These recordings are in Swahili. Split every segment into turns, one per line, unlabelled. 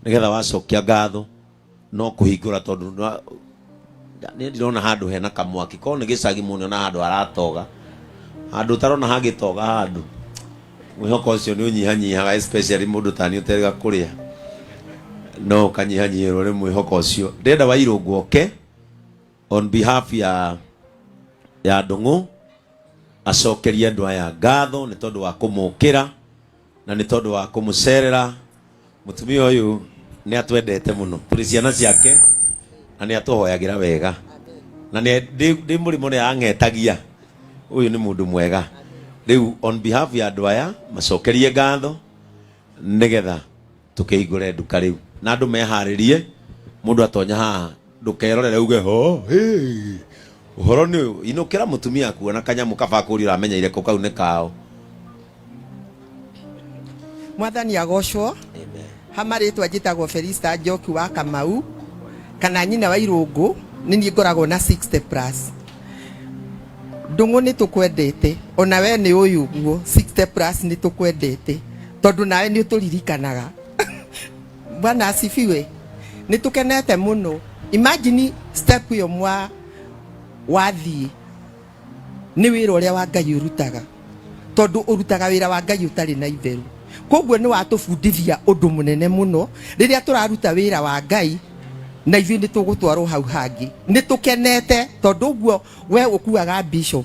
nigetha wacokia ngatho no kuhingura tondu ni ndirona handu hena kamwaki ko ni gicagi muno na handu aratoga handu tarona hagitoga handu mwihoko ucio ni unyihanyihaga especially mundu tani uterega kuria no kanyihanyihirwo ni mwihoko ucio ndenda Wairungu oke on behalf ya Ndung'u acokerie andu aya ngatho ni tondu wa kumukira na ni tondu wa kumucerera mutumia uyu ni atwendete muno turi ciana ciake na ni atuhoyagira wega na ni ndi murimo ni angetagia uyu ni mundu mwega riu on behalf ya andu aya macokerie ngatho nigetha tukihingure nduka riu na andu meharirie mundu atonya haha ndukerorere uge ho uhoro ni inukira mutumia kuona kanyamu kabakuri uramenyeire ko kau ne kao.
Mwathani agocwo.
Amen.
Hamaritwa njitagwo Felista Njoki wa Kamau kana nyina Wairungu ni ni ngoragwo na 60 plus. Ndung'u ni tukwendete ona we ni uyu guo 60 plus ni tukwendete tondu nawe ni uturirikanaga. Bwana asifiwe. Ni tukenete muno. Imagine step yo mwa wathi ni wira uria wa Ngai urutaga tondu urutaga wira wa Ngai utari na itheru koguo ni watubundithia undu munene muno riria turaruta wira wa Ngai na ithui ni tugutwarwo hau hangi ni tukenete tondu uguo we ukuaga bishop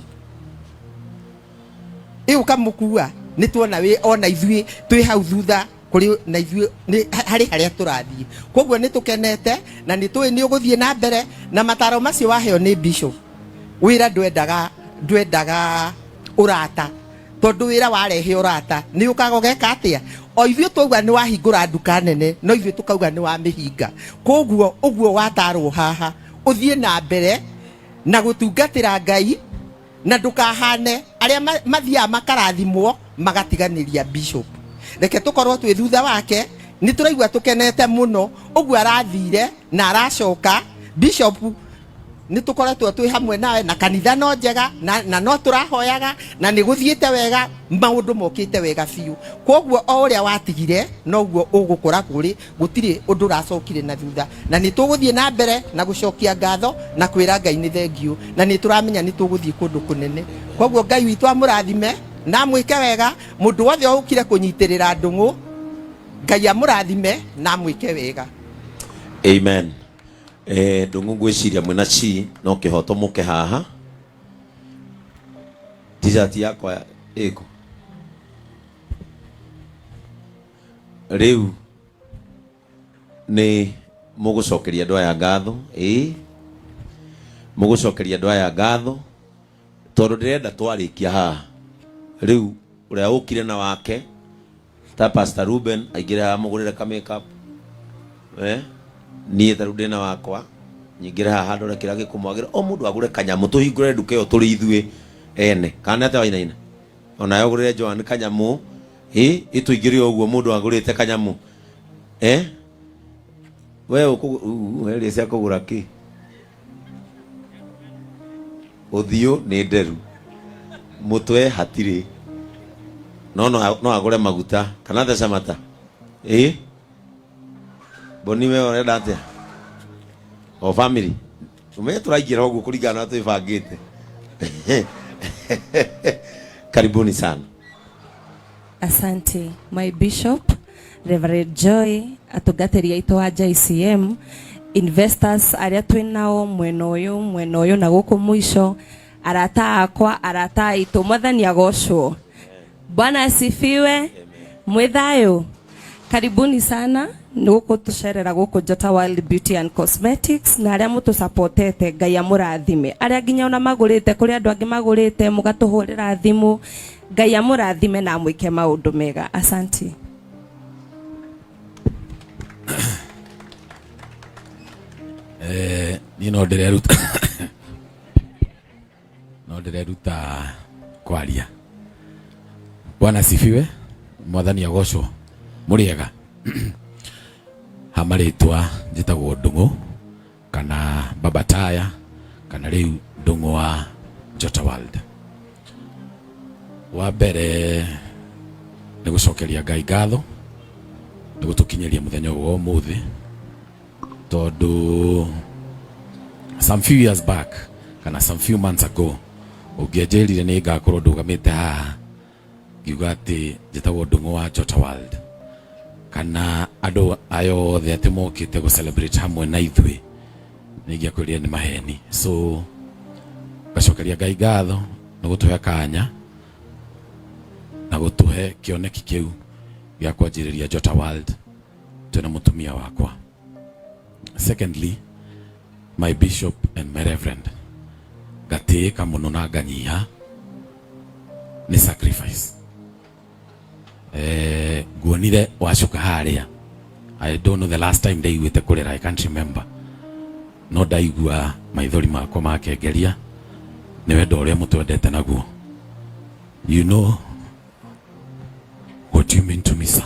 ukamukua ni tuona we ona ithui twi hau thutha kuri na ithui ni hari haria turathie koguo ni tukenete na ni tui ni uguthie na mbere na mataro macio waheo ni bishop wira ndwendaga urata tondu wira warehe urata ni ukagogeka atia o ithuĩ twauga ni wahingura nduka nene no ithuĩ tukauga ni wa mihinga koguo uguo watarwo haha uthie na mbere na gutungatira Ngai na ndukahane aria mathia makarathimwo magatiganiria bishop reke tukorwo twi thutha wake ni turaigua tukenete muno uguo arathire na aracoka bishop ni tukoretwo twi hamwe nawe na kanitha no njega na no turahoyaga na ni guthiete wega maundu mokite wega fiu koguo o uria watigire no guo ugukura kuri gutiri undu racokire na thutha na ni tuguthie na mbere na gucokia ngatho na kwira Ngai ni thengiu na ni turamenya ni tuguthie kundu kunene koguo Ngai witu amurathime na mwike wega mundu wothe ukire kunyitirira Ndung'u Ngai amurathime na mwike wega.
Amen. Ndung'u gwiciria mwena ci no kihoto muke haha tizati yakwa iko riu ni mugucokeria andu aya ngatho mugucokeria andu aya ngatho tondu ndirenda twarikia haha riu uria ukire na wake ta Pastor Ruben aigire ha mugurire ka makeup ni taru ndina wakwa nyingire ha handu na kira gikumwagira o mundu agure kanyamu tuhingure nduka iyo turi ithuĩ ene kana ate wainaina ona yogurire Joan kanyamu ituingire uguo mundu agurite kanyamu we ukuri cia kugura ki uthio ni nderu mutwe hatiri no agure maguta kana theca mata boni we orenda atia o family umenye turaingira uguo kuringana na twibangite. Karibuni sana.
Asante my bishop Reverend Joy atugateria ito wa JCM investors aria twinao mwena uyu na guku mwisho arata akwa arata ito mwathani agocwo. Bwana asifiwe. Mwithayo karibuni sana nuko tucerera guku Jota World Beauty and Cosmetics na aria mutu supportete Ngai amurathime aria ginya ona magurite kuri andu angi magurite mugatuhurira thimu Ngai amurathime na mwike maundu mega. Asante.
Ni no ndireruta kwaria. Bwana sifiwe. Mwathani agocwo. Muriega. Hamaritwa njitagwo Ndung'u kana Baba Taya kana riu Ndung'u wa Jota World. Wa mbere ni gucokeria Ngai ngatho gutukinyeria muthenya wa umuthi tondu some few years back kana some few months ago ungienjerire ni ngakorwo ndugamite haha ngiuga ati njitagwo Ndung'u wa Jota World kana andu ayo othe ati mokite gu celebrate hamwe na ithui ningiakwĩrire ni maheni. So gacokeria Ngai ngatho na gutuhe kanya na gutuhe kioneki kiu gĩa kwanjĩrĩria Jota World twina mutumia wakwa. Secondly, my bishop and my reverend gatĩĩka mũno na nganyiha ni sacrifice. Nguonire wacuka harĩa. I don't know the last time ndaiguĩte kũrĩra, I can't remember. No ndaigua maithori makwa makengeria nĩ wendo ũrĩa mũtwendete naguo. You know what you mean to me, sir.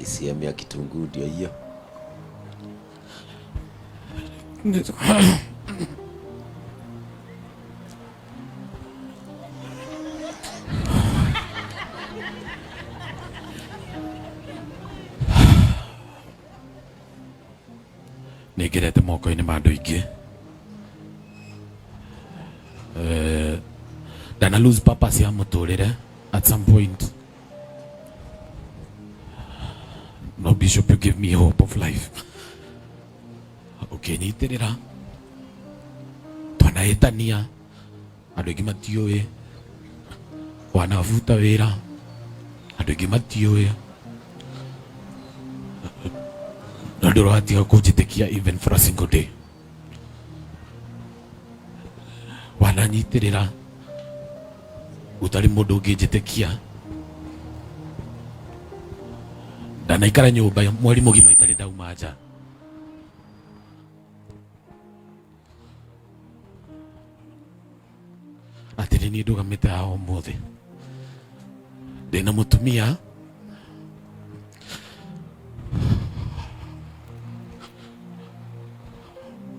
ICM ya Kitunguu ndio hiyo.
Nĩngerete moko-inĩ ma andũ aingĩ. Dana lose purpose ya mũtũrĩre at some point. No, Bishop, you give me hope of life. Okay, nyitirira twanahĩtania andũ aingĩ matiũĩ, wanavuta wĩra andũ aingĩ matiũĩ, na ndũratiga kũnjĩtĩkia even for a single day. Wananyitirira gũtarĩ mũndũ ũngĩnjĩtĩkia. Ndanaikara nyũmba mweri mũgima itarĩ ndauma nja. Atĩ nĩ niĩ ndũgamĩte haha ũmũthĩ ndĩna mũtumia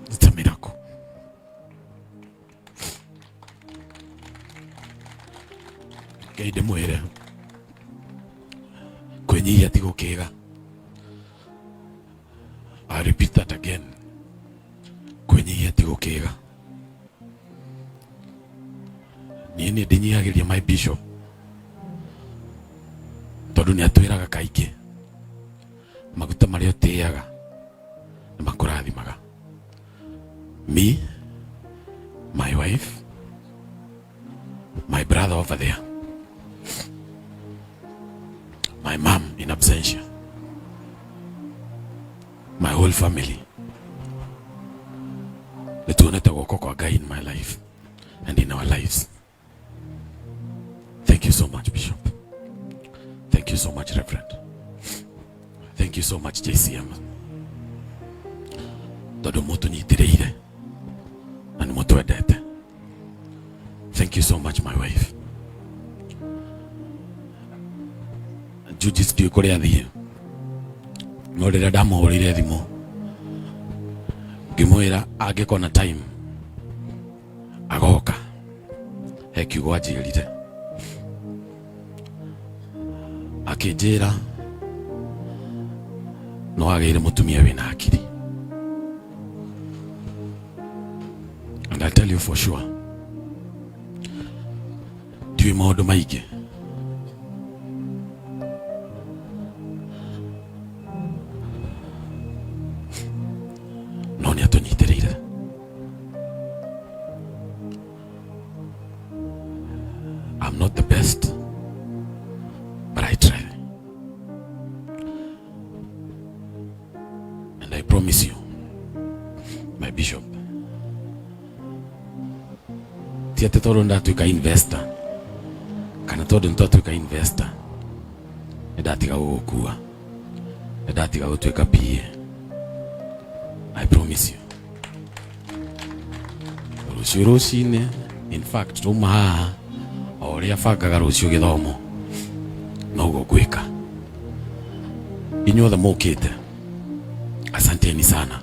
it's a miracle. Ngai ndĩmwĩre kwĩnyihia ti gũkĩga. I repeat that again. Kwĩnyihia ti gũkĩga. Niĩ nĩ ndĩnyihagĩria my bishop tondũ nĩ atwĩraga kaingĩ maguta marĩa ũtĩaga nĩ makũrathimaga. Me, my wife, my brother over there, my mom in absentia, my whole family. Nĩtuonete guoko kwa Ngai in my life and in our lives. Thank you so much, Bishop. Thank you so much, Reverend. Thank you so much, JCM. Tondũ mũtũnyitĩrĩire na nĩ mũtwendete. Thank you so much, my wife. Judges ndiũ kũrĩa thiĩ, no rĩrĩa ndamũhũrĩire thimũ ngĩmwĩra angĩkona time agoka, he kiugo anjĩrire akĩnjĩra no agĩire mũtumia wĩna akiri. And I'll tell you for sure, ndiũĩ maũndũ maingĩ, no nĩ atũnyitĩrĩire. I'm not the best, but I try. And I promise you, my bishop, ti atĩ tondũ ndatuĩka investor kana tondũ nĩtwatuĩka investor nĩndatiga gũgũkua, nĩndatiga gũtuĩka PA. I promise you, rũciũ rũcinĩ, in fact tuma haha o ũrĩa bangaga rũciũ gĩthomo noguo ngwĩka. Inyuothe mũkĩte, asanteni sana.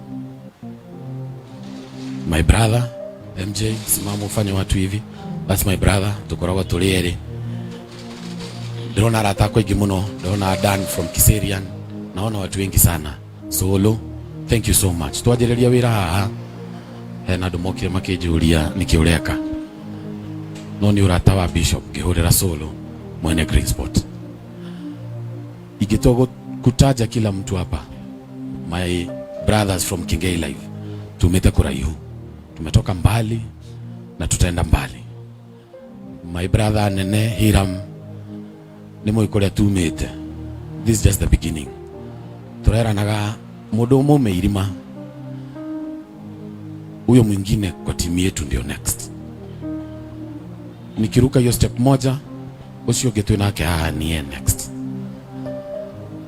My brother MJ, simama ufanye watu hivi. That's my brother. Tukoragwo tuli eri. Ndona arata kwa ingi muno. Ndona Dan from Kiserian. Naona watu wengi sana. Solo, thank you so much. Twajiriria wira haha. Hena andu mokire makijuria nikiureka. No ni urata wa Bishop ngihurira Solo mwene Green Spot. Ikitogo kutaja kila mtu hapa. My brothers from Kingay Live. Tumete kuraihu. Tumetoka mbali na tutaenda mbali. My brother Nene Hiram nimo ikoria tumete. This is just the beginning. Turera naga mundu mume irima. Huyo mwingine kwa timu yetu ndio next. Nikiruka hiyo step moja, ucio getwe nake nie next.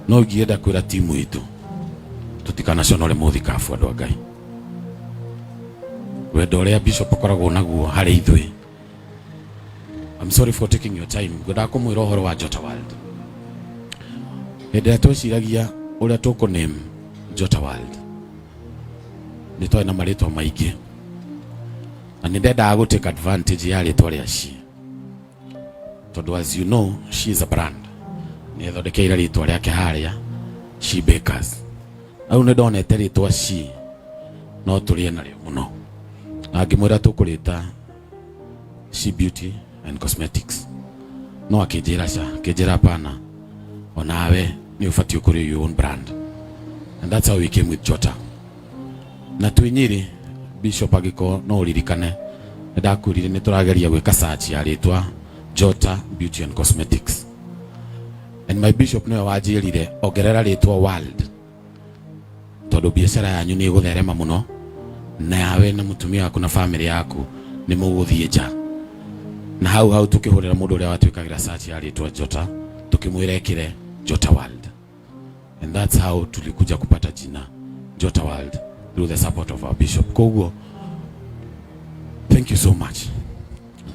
No gienda kwira timu yetu. Tutikana shonole muthikafu andu Ngai. Wendo uria Bishop akoragwo naguo hari ithui. I'm sorry for taking your time. Gwenda kumwira uhoro wa Jota World. Hende twiciragia uria tuko name Jota World. Ni toina maritwa maingi. Na ndenda go take advantage ya ritwa ria She. Tondu as you know, she is a brand. Ni thondekeire ritwa riake haria She Bakers. Au ne donete ritwa She. No turie nario muno. Agimwira tukurita She Beauty and Cosmetics. No akijira kejira pana. Onawe ni ufati ukuri your own brand. And that's how we came with Jota. Na twinyiri Bishop agiko no uririkane. Ndakurire ni turageria gwika search ya ritwa Jota Beauty and Cosmetics. And my Bishop no wajirire ogerera ritwa World. Todo biashara yanyu ni gutherema muno. Na yawe na mutumia waku na family yaku ni muguthie nja. Na hau tukihurira mundu uria watwikagira search ya ritwa Jota tukimwirekire Jota World. And that's how tulikuja kupata jina Jota World through the support of our Bishop. Koguo, thank you so much.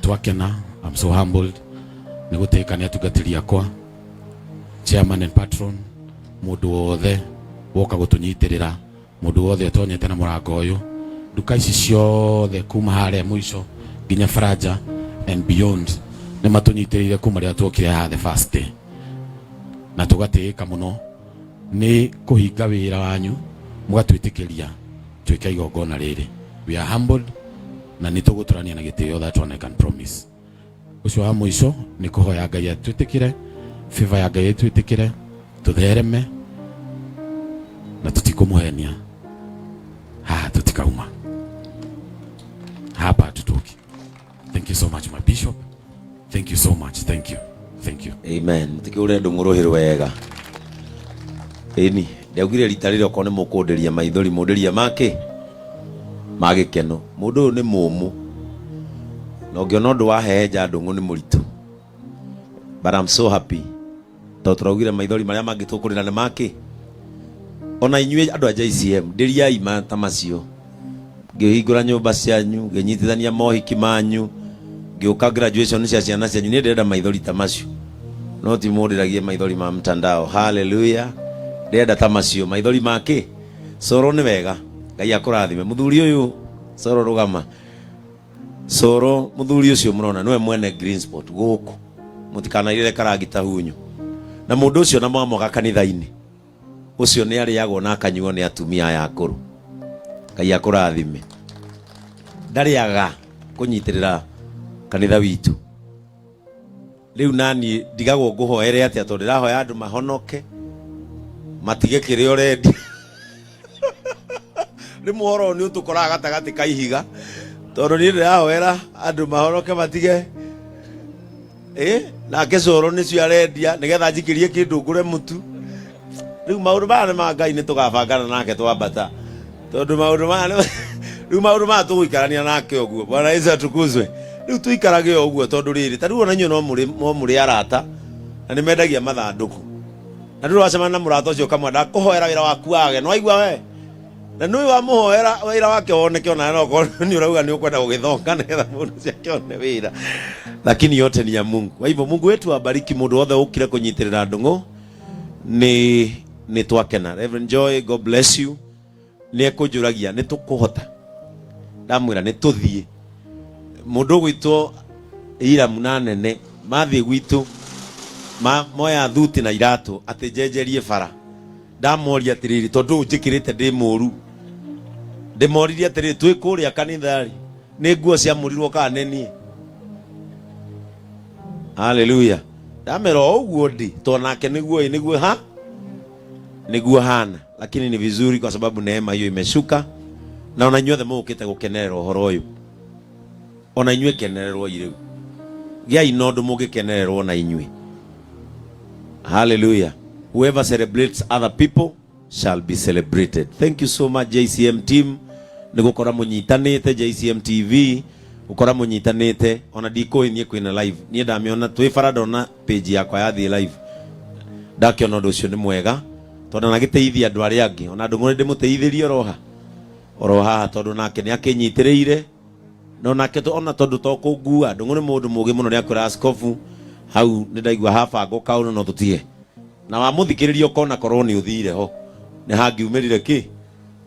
Twakena, I'm so humbled. Nigutekania tugatiria kwa chairman and patron mundu wothe woka gutunyitirira mundu wothe atonyete na murango uyu duka ici ciothe kuma haria mwisho ginya Faraja and beyond ni matunyitirire kuma ria twokire ha the first day na tugatika muno ni kuhinga wira wanyu mugatwitikiria twika igongona riri. We are humbled na nituguturania na gitio that one I can promise. Ucio wa mwisho ni kuhoya Ngai atwitikire, favor ya Ngai atwitikire, tuthereme na tutikumuhenia. Tutikauma hapa tutoki. Thank you so much my Bishop. Thank you so much. Thank you. Thank you.
Amen. Tikiure ndumuruhiru wega. Eni, ndaugire ritarire okone mukunderia maithori munderia make magikeno. Mundu ni mumu. No ngiono ndu waheja ndungu ni muritu. But I'm so happy. Toturaugire maithori maria mangitukurira ne make. Ona inywe andu a JCM ndiria ima tamacio. Ngihingura nyumba cianyu, nginyitithania mohiki manyu, ngiuka graduation cia ciana cianyu ni ndenda maithori tamacio. No ti mundiragie maithori ma mtandao. Hallelujah. Ndenda tamacio maithori make. Soro ni wega. Ngai akurathime. Muthuri uyu Soro rugama. Soro muthuri ucio murona niwe mwene Green Spot guku. Mutikana ile karagita hunyu. Na mundu ucio na mwamoga kanitha-ini. Ucio ni ariagwo na akanyuo ni atumia ya akuru. Ngai akurathime. Ndariaga kunyitirira kanitha witu. Riu nani ndigagwo nguhoere atia tondu ndirahoya andu mahonoke. Matige kirio rendi. Ni muhoro ni utukoraga gatagati ka ihiga. Tondu ni ndirahoera andu mahonoke matige. Na kesoro ni cio arendia nigetha njikirie kindu ngure mutu. Riu maundu maya ma Ngai ni tugabangana nake twambata. Tondu maundu maya riu maundu maya tuguikarania nake oguo. Bwana Yesu atukuzwe. Riu tuikarage oguo tondu riri tariu ona nyuo no muri arata na ni mendagia mathanduku. Na ndu wacemana na murata ucio kamwe ndakuhoera wira waku wage no aigua we. Na nui wa muhoera wira wake woneke ona no ko ni urauga ni ukwenda gugithonga nigetha mundu ciake one wira. Lakini yote ni ya Mungu. Kwa hivyo Mungu wetu abariki mundu wothe ukire kunyitirira ndungu. Ni twakena. Reverend Joy, God bless you. Ni ekujuragia ni tukuhota. Ndamwira ni tuthie. Mundu gwitwo ira munanene mathi gwitu moya thuti na iratu ati njenjerie bara ndamoria atiriri tondu njikirite ndi muru ndimoririe atiriri twi kuria kanithari ni nguo cia murirwo kana neni. Haleluya. Ndamera uguo ndi to nake niguo hana, lakini ni vizuri kwa sababu neema hiyo imeshuka na unanyuothe mukite gukenerera uhoro uyu. Ona inyue kenererwo iriu gia inondu mugikenererwo na inyue. Hallelujah. Whoever celebrates other people shall be celebrated. Thank you so much JCM team. Nigukora munyitanite JCM TV, ukora munyitanite ona diko inie kwina live. Nie ndamiona twi farada ona page yakwa ya the live. Ndakiona undu ucio ni mwega tondu nagiteithia andu aria angi ona andu ngone ndimuteithirie oroha tondu nake ni akinyitiriire no nake ona tondu to kungua andu ngone mundu mugi muno ni akwira askofu hau ni ndaigua habango kaunu no tutie na wa muthikiriria ukona korwo ni uthire ho ni hangiumirire ki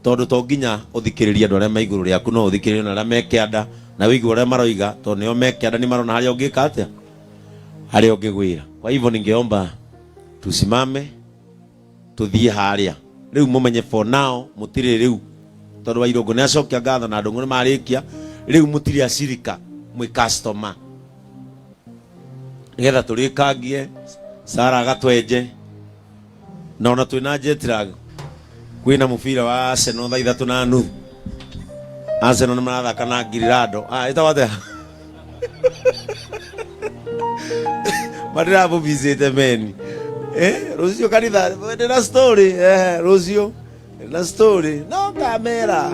tondu to nginya uthikiriria andu aria maiguru riaku no uthikiririe na aria mekianda na wigu aria maroiga tondu nio mekianda ni marona haria ungika atia haria ungigwira. Kwa hivyo ningeomba tusimame tuthie haria riu mumenye for now mutire riu tondu wa irongo ni acokia ngatho na andu ngone marikia riu mutire acirika mwi customer nigetha turikangie Sara agatwenje na ona twina Jetlag kwina mubira wa Arsenal thaa 3:30 Arsenal ni marathaka na Girirado itawate madira bo visite meni Rosio kanitha ndina story Rosio na story no kamera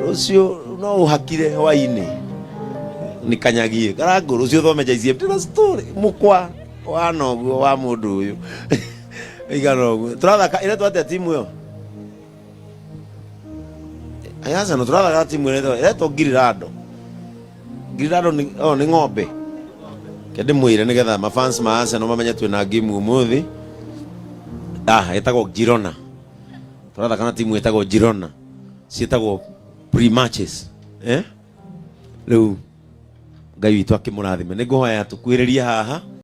Rosio no uhakire hwaini nikanyagie karango Rosio thome JCM ndina story mukwa wa noguo wa mundu uyu iganoguo turathaka ile twate timu yo ayaza no turathaka timu ile to Girirado ni ng'ombe kende mwire nigetha mafans ma Arsenal mamenye twina game umuthi etagwo Girona turathaka na timu etagwo Girona cietagwo pre-matches riu Ngai witu akimurathime niguhoya tukwiririe haha